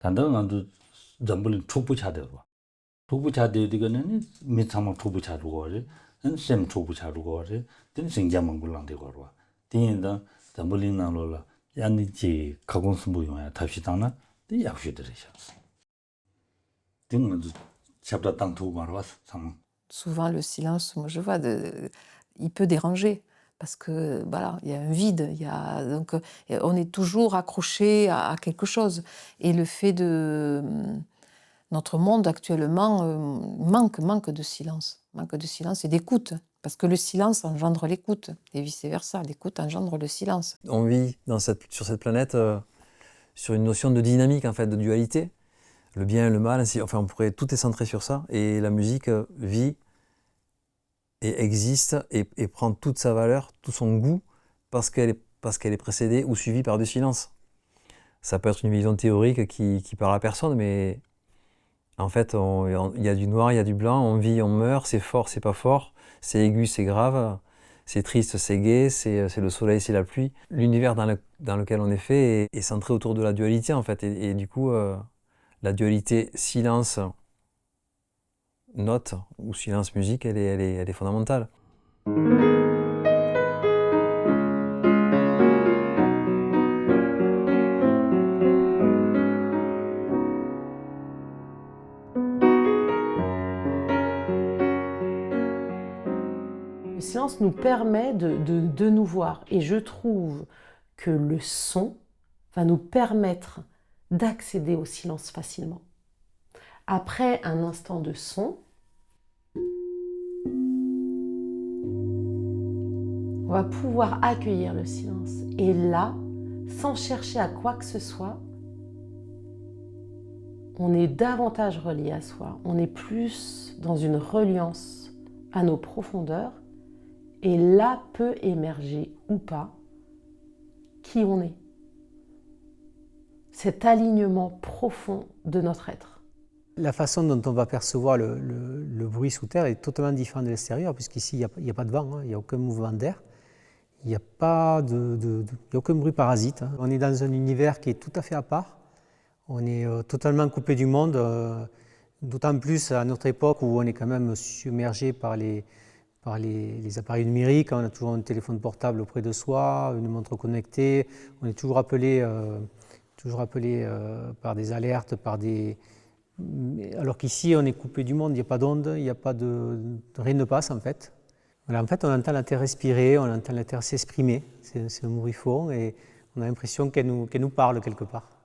단단 안도 잠불 초부차되고 초부차되거는 미참만 초부차루고 셈 초부차루고 된 생자만 되고 딘다 잠불이나로라 야니지 가공스무용야 답시당나 이 약시들이셔 딘은 잡다 땅도 말와 상 Souvent, le silence, moi, je vois, il peut déranger. Parce que, voilà, il y a un vide, donc, on est toujours accroché à quelque chose. Et le fait de... Notre monde, actuellement, manque de silence. Manque de silence et d'écoute. Parce que le silence engendre l'écoute. Et vice-versa, l'écoute engendre le silence. On vit sur cette planète sur une notion de dynamique, en fait, de dualité. Le bien et le mal, enfin, tout est centré sur ça. Et la musique vit et existe et prend toute sa valeur, tout son goût, parce qu'elle est précédée ou suivie par du silence. Ça peut être une vision théorique qui parle à personne, mais en fait, il y a du noir, il y a du blanc, on vit, on meurt, c'est fort, c'est pas fort, c'est aigu, c'est grave, c'est triste, c'est gai, c'est le soleil, c'est la pluie. L'univers dans lequel on est fait est centré autour de la dualité, en fait, et du coup, la dualité silence-note ou silence-musique, elle est fondamentale. Le silence nous permet de nous voir. Et je trouve que le son va nous permettre d'accéder au silence facilement. Après un instant de son, on va pouvoir accueillir le silence. Et là, sans chercher à quoi que ce soit, on est davantage relié à soi. On est plus dans une reliance à nos profondeurs. Et là peut émerger ou pas qui on est. Cet alignement profond de notre être. La façon dont on va percevoir le bruit sous terre est totalement différente de l'extérieur, puisqu'ici, il n'y a pas de vent, il n'y a aucun mouvement d'air, il n'y a aucun bruit parasite. On est dans un univers qui est tout à fait à part, on est totalement coupé du monde, d'autant plus à notre époque où on est quand même submergé par les appareils numériques, on a toujours un téléphone portable auprès de soi, une montre connectée, on est toujours appelé par des alertes, alors qu'ici on est coupé du monde, il n'y a pas d'onde, rien ne passe en fait. Voilà, en fait on entend la terre respirer, on entend la terre s'exprimer, c'est un bruit fort et on a l'impression qu'elle nous parle quelque part.